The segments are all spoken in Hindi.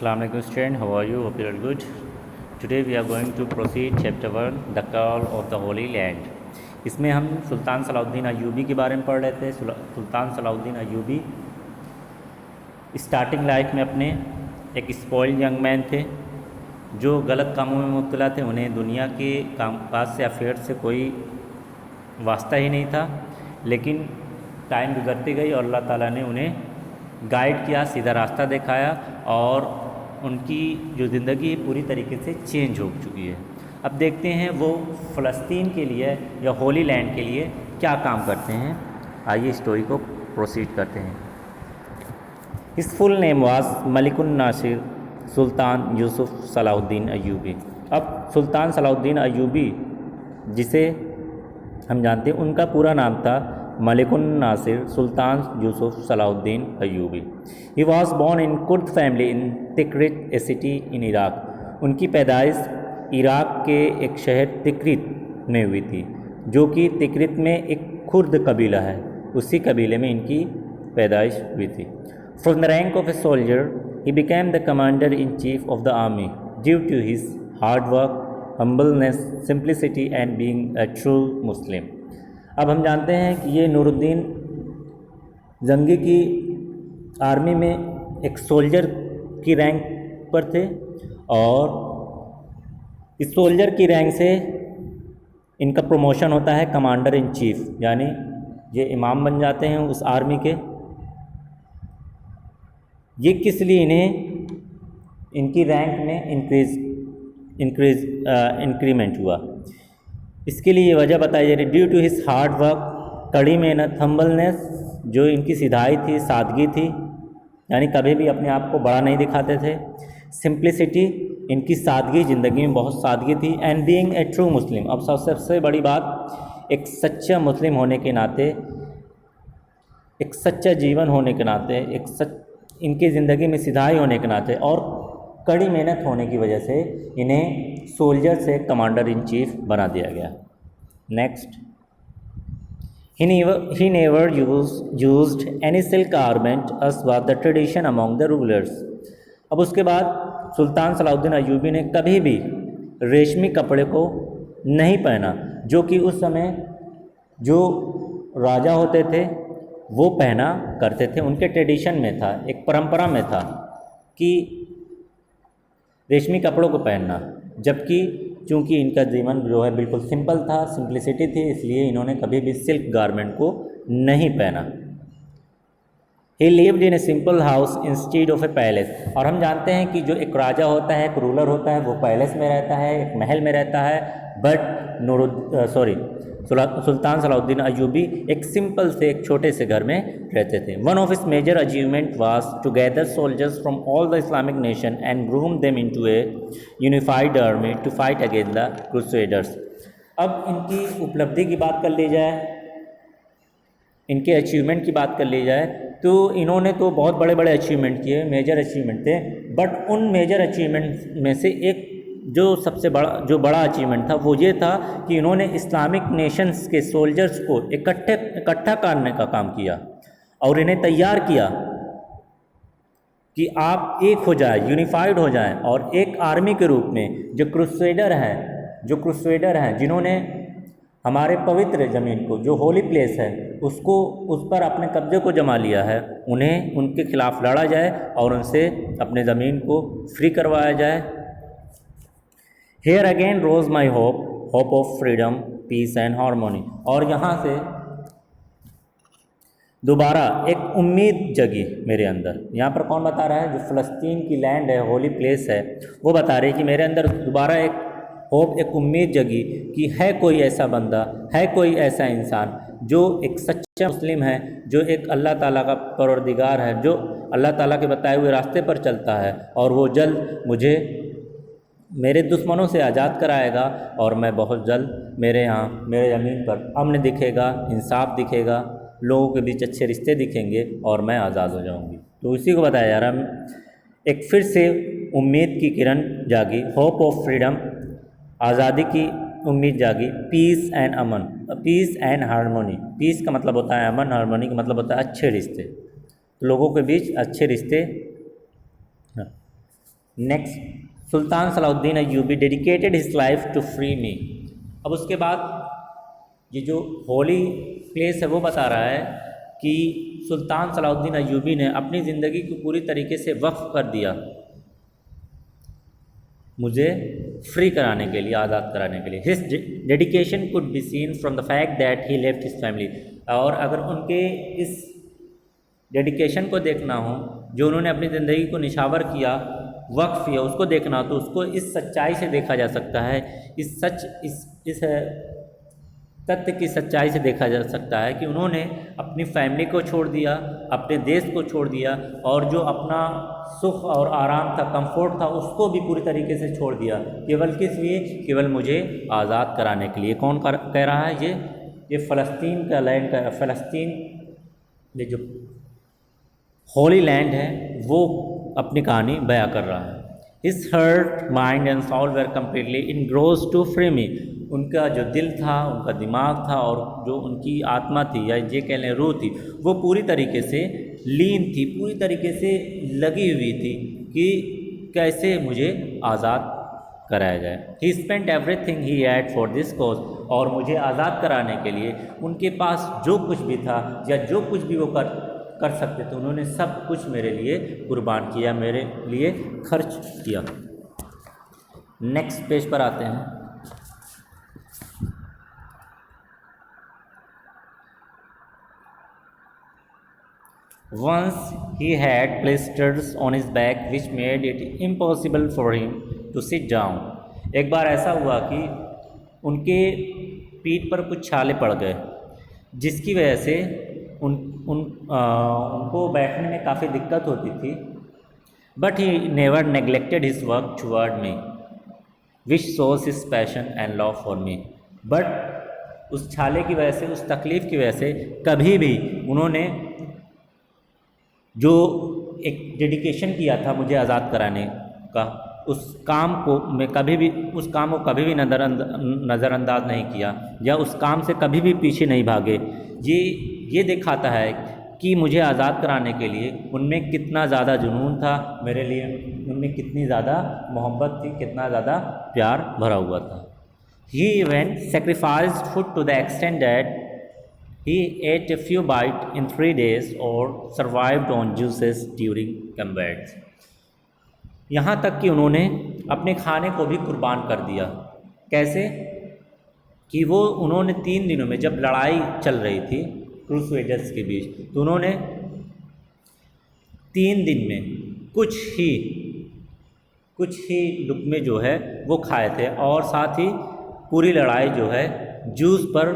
Assalamu alaikum student, how are you? Hope you are good. Today we are going to proceed chapter 1 The Call of the Holy Land. इसमें हम सुल्तान सलाउद्दीन अय्यूबी के बारे में पढ़ रहे थे। सुल्तान सलाउद्दीन अय्यूबी स्टार्टिंग लाइफ में अपने एक स्पॉइल्ड यंग मैन थे जो गलत कामों में मुब्तला थे। उन्हें दुनिया के कामकाज से अफेयर से कोई वास्ता ही नहीं था, लेकिन टाइम गुजरती गई और अल्लाह ताला ने उन्हें गाइड किया, सीधा रास्ता दिखाया और उनकी जो ज़िंदगी पूरी तरीके से चेंज हो चुकी है। अब देखते हैं वो फ़लस्तीन के लिए या होली लैंड के लिए क्या काम करते हैं। आइए स्टोरी को प्रोसीड करते हैं। His full name was Malikun Nasir Sultan Yusuf Salahuddin Ayyubi. अब सुल्तान सलाहुद्दीन अय्यूबी जिसे हम जानते हैं, उनका पूरा नाम था Malikun Nasir Sultan Yusuf Salahuddin Ayyubi. He was born in Kurd family in Tikrit a city in Iraq. उनकी पैदाइश इराक के एक शहर तिक्रित में हुई थी, जो कि तिक्रित में एक कुर्द कबीला है, उसी कबीले में इनकी पैदाइश हुई थी। From the rank of a soldier he became the commander in chief of the army due to his hard work, humbleness, simplicity and being a true Muslim. अब हम जानते हैं कि ये नूरुद्दीन जंगी की आर्मी में एक सोल्जर की रैंक पर थे और इस सोल्जर की रैंक से इनका प्रमोशन होता है कमांडर इन चीफ, यानी ये इमाम बन जाते हैं उस आर्मी के। ये किस लिए इन्हें इनकी रैंक में इंक्रीमेंट हुआ, इसके लिए ये वजह बताई जा रही। Due to his hard work, कड़ी मेहनत, हम्बलनेस, जो इनकी सीधाई थी, सादगी थी, यानी कभी भी अपने आप को बड़ा नहीं दिखाते थे। सिंप्लिसिटी, इनकी सादगी, ज़िंदगी में बहुत सादगी थी। And being a true Muslim, अब सबसे बड़ी बात, एक सच्चा मुस्लिम होने के नाते, एक सच्चा जीवन होने के नाते, इनकी ज़िंदगी में सीधाई होने के नाते और कड़ी मेहनत होने की वजह से इन्हें सोल्जर से कमांडर इन चीफ बना दिया गया। Next, he never used any silk garment as was the tradition among the rulers। अब उसके बाद सुल्तान सलाहुद्दीन अय्यूबी ने कभी भी रेशमी कपड़े को नहीं पहना, जो कि उस समय जो राजा होते थे वो पहना करते थे। उनके ट्रेडिशन में था, एक परंपरा में था कि रेशमी कपड़ों को पहनना, जबकि चूँकि इनका जीवन जो है बिल्कुल सिंपल था, सिंप्लिसिटी थी, इसलिए इन्होंने कभी भी सिल्क गारमेंट को नहीं पहना। ही lived in a simple house instead of A palace. और हम जानते हैं कि जो एक राजा होता है, एक रूलर होता है, वो पैलेस में रहता है, एक महल में रहता है, बट सुल्तान सलाहुद्दीन अय्यूबी एक सिंपल से, एक छोटे से घर में रहते थे। One of his major achievement was to gather soldiers from all the Islamic nation and groom them into a unified army to fight against the crusaders. अब इनकी उपलब्धि की बात कर ली जाए, इनके अचीवमेंट की बात कर ली जाए, तो इन्होंने तो बहुत बड़े बड़े अचीवमेंट किए, मेजर अचीवमेंट थे, बट उन मेजर अचीवमेंट में से एक जो सबसे बड़ा अचीवमेंट था वो ये था कि इन्होंने इस्लामिक नेशंस के सोल्जर्स को इकट्ठा करने का काम किया और इन्हें तैयार किया कि आप एक हो जाए, यूनिफाइड हो जाएं और एक आर्मी के रूप में जो क्रूसेडर हैं, जिन्होंने हमारे पवित्र ज़मीन को, जो होली प्लेस है, उसको, उस पर अपने कब्जे को जमा लिया है, उन्हें उनके खिलाफ लड़ा जाए और उनसे अपने ज़मीन को फ्री करवाया जाए। Here again rose my hope of freedom, peace and harmony। और यहाँ से दोबारा एक उम्मीद जगी मेरे अंदर। यहाँ पर कौन बता रहा है? जो फ़लस्तीन की लैंड है, होली प्लेस है, वो बता रही है कि मेरे अंदर दोबारा एक होप, एक उम्मीद जगी कि है कोई ऐसा बंदा, है कोई ऐसा इंसान जो एक सच्चा मुस्लिम है, जो एक अल्लाह ताला का परवरदिगार है, जो अल्लाह ताला के बताए हुए रास्ते पर चलता है, और वो जल्द मुझे मेरे दुश्मनों से आज़ाद कराएगा और मैं बहुत जल्द मेरे ज़मीन पर अमन दिखेगा, इंसाफ दिखेगा, लोगों के बीच अच्छे रिश्ते दिखेंगे और मैं आज़ाद हो जाऊंगी। तो इसी को बताया जा रहा, एक फिर से उम्मीद की किरण जागी, होप ऑफ फ्रीडम, आज़ादी की उम्मीद जागी। पीस एंड अमन, पीस एंड हारमोनी, पीस का मतलब होता है अमन, हारमोनी का मतलब होता है अच्छे रिश्ते, लोगों के बीच अच्छे रिश्ते next, Sultan Salauddin Ayyubi dedicated his life to free me. अब उसके बाद ये जो होली प्लेस है वो बता रहा है कि सुल्तान सलाउद्दीन अय्यूबी ने अपनी ज़िंदगी को पूरी तरीके से वक्फ कर दिया मुझे फ्री कराने के लिए, आज़ाद कराने के लिए। His dedication could be seen from the fact that he left his family. और अगर उनके इस डेडिकेशन को देखना हो, जो उन्होंने अपनी ज़िंदगी को निछावर किया, वक्फ किया, उसको देखना हो, तो उसको इस सच्चाई से देखा जा सकता है, इस तथ्य की सच्चाई से देखा जा सकता है कि उन्होंने अपनी फैमिली को छोड़ दिया, अपने देश को छोड़ दिया, और जो अपना सुख और आराम था, कंफर्ट था, उसको भी पूरी तरीके से छोड़ दिया। केवल किस लिए? केवल मुझे आज़ाद कराने के लिए। कौन कह रहा है? ये फ़लस्तीन का लैंड का, फ़लस्तीन ये जो होली लैंड है वो अपनी कहानी बयां कर रहा है। His heart mind and soul were completely engrossed to free me. उनका जो दिल था, उनका दिमाग था, और जो उनकी आत्मा थी या ये कह लें रूह थी, वो पूरी तरीके से लीन थी, पूरी तरीके से लगी हुई थी कि कैसे मुझे आज़ाद कराया जाए। ही spent everything he had for this cause. और मुझे आज़ाद कराने के लिए उनके पास जो कुछ भी था या जो कुछ भी वो कर सकते थे, उन्होंने सब कुछ मेरे लिए कुर्बान किया, मेरे लिए खर्च किया। नेक्स्ट पेज पर आते हैं। Once he had blisters on his back which made it impossible for him to sit down. एक बार ऐसा हुआ कि उनके पीठ पर कुछ छाले पड़ गए, जिसकी वजह से उनको बैठने में काफ़ी दिक्कत होती थी। But he never neglected his work toward me which shows his passion and love for me. But उस छाले की वजह से, उस तकलीफ़ की वजह से कभी भी उन्होंने जो एक डेडिकेशन किया था मुझे आज़ाद कराने का, उस काम को कभी भी नज़रअंदाज नहीं किया, या उस काम से कभी भी पीछे नहीं भागे। ये दिखाता है कि मुझे आज़ाद कराने के लिए उनमें कितना ज़्यादा जुनून था, मेरे लिए उनमें कितनी ज़्यादा मोहब्बत थी, कितना ज़्यादा प्यार भरा हुआ था। He even sacrificed food to the extent that he ate a few bites in 3 days or survived on juices during combats. यहाँ तक कि उन्होंने अपने खाने को भी कुर्बान कर दिया। कैसे? कि उन्होंने 3 दिनों में, जब लड़ाई चल रही थी क्रूसेडर्स के बीच, तो उन्होंने 3 दिन में कुछ ही लुक़्मे जो है वो खाए थे, और साथ ही पूरी लड़ाई जो है जूस पर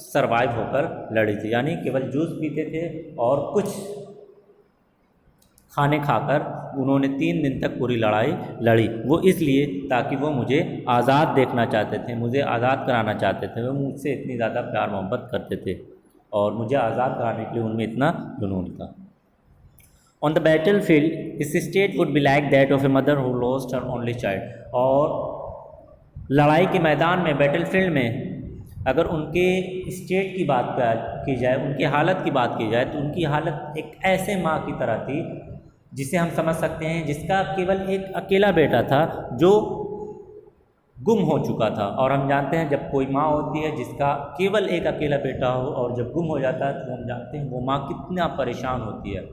सरवाइव होकर लड़ी थी। यानी केवल जूस पीते थे और कुछ खाने खाकर उन्होंने 3 दिन तक पूरी लड़ाई लड़ी। वो इसलिए ताकि वो मुझे आज़ाद देखना चाहते थे, मुझे आज़ाद कराना चाहते थे। वो मुझसे इतनी ज़्यादा प्यार मोहब्बत करते थे और मुझे आज़ाद कराने के लिए उनमें इतना जुनून था। On the battle field his state would be like that of a mother who lost her only child. और लड़ाई के मैदान में, बैटल फील्ड में, अगर उनके स्टेट की बात की जाए, उनकी हालत की बात की जाए, तो उनकी हालत एक ऐसे माँ की तरह थी जिसे हम समझ सकते हैं जिसका केवल एक अकेला बेटा था जो गुम हो चुका था। और हम जानते हैं जब कोई माँ होती है जिसका केवल एक अकेला बेटा हो और जब गुम हो जाता है, तो हम जानते हैं वो माँ कितना परेशान होती है,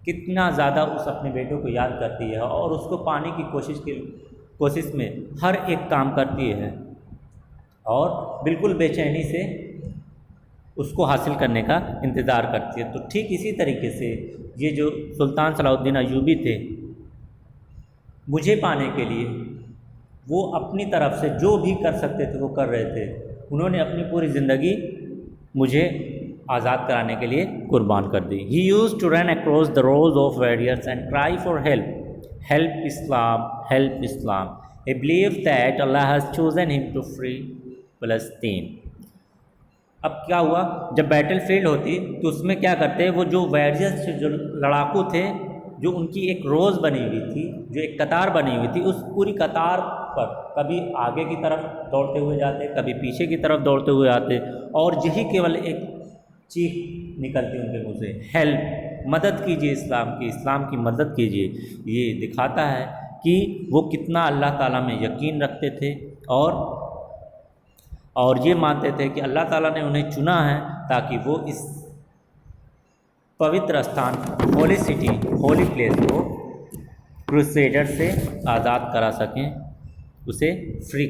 कितना ज़्यादा उस अपने बेटों को याद करती है और उसको पाने की कोशिश में हर एक काम करती है और बिल्कुल बेचैनी से उसको हासिल करने का इंतज़ार करती है। तो ठीक इसी तरीके से ये जो सुल्तान सलाउद्दीन अय्यूबी थे, मुझे पाने के लिए वो अपनी तरफ से जो भी कर सकते थे वो कर रहे थे। उन्होंने अपनी पूरी ज़िंदगी मुझे आज़ाद कराने के लिए कुर्बान कर दी। He used to run across the rows of warriors and cry for help, help Islam, help Islam. He believed that Allah has chosen him to free फ़लस्तीन। अब क्या हुआ, जब बैटल फील्ड होती तो उसमें क्या करते, वो जो वॉरियर्स, जो लड़ाकू थे, जो उनकी एक रोज़ बनी हुई थी, जो एक कतार बनी हुई थी, उस पूरी कतार पर कभी आगे की तरफ दौड़ते हुए जाते, कभी पीछे की तरफ दौड़ते हुए आते, और यही केवल एक चीख निकलती उनके मुँह से, हेल्प, मदद कीजिए इस्लाम की, इस्लाम की मदद कीजिए। ये दिखाता है कि वो कितना अल्लाह ताला में यकीन रखते थे और ये मानते थे कि अल्लाह ताला ने उन्हें चुना है ताकि वो इस पवित्र स्थान, होली सिटी, होली प्लेस को क्रूसेडर से आज़ाद करा सकें, उसे फ्री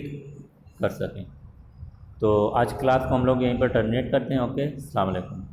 कर सकें। तो आज क्लास को हम लोग यहीं पर टर्मिनेट करते हैं। ओके, अस्सलाम वालेकुम।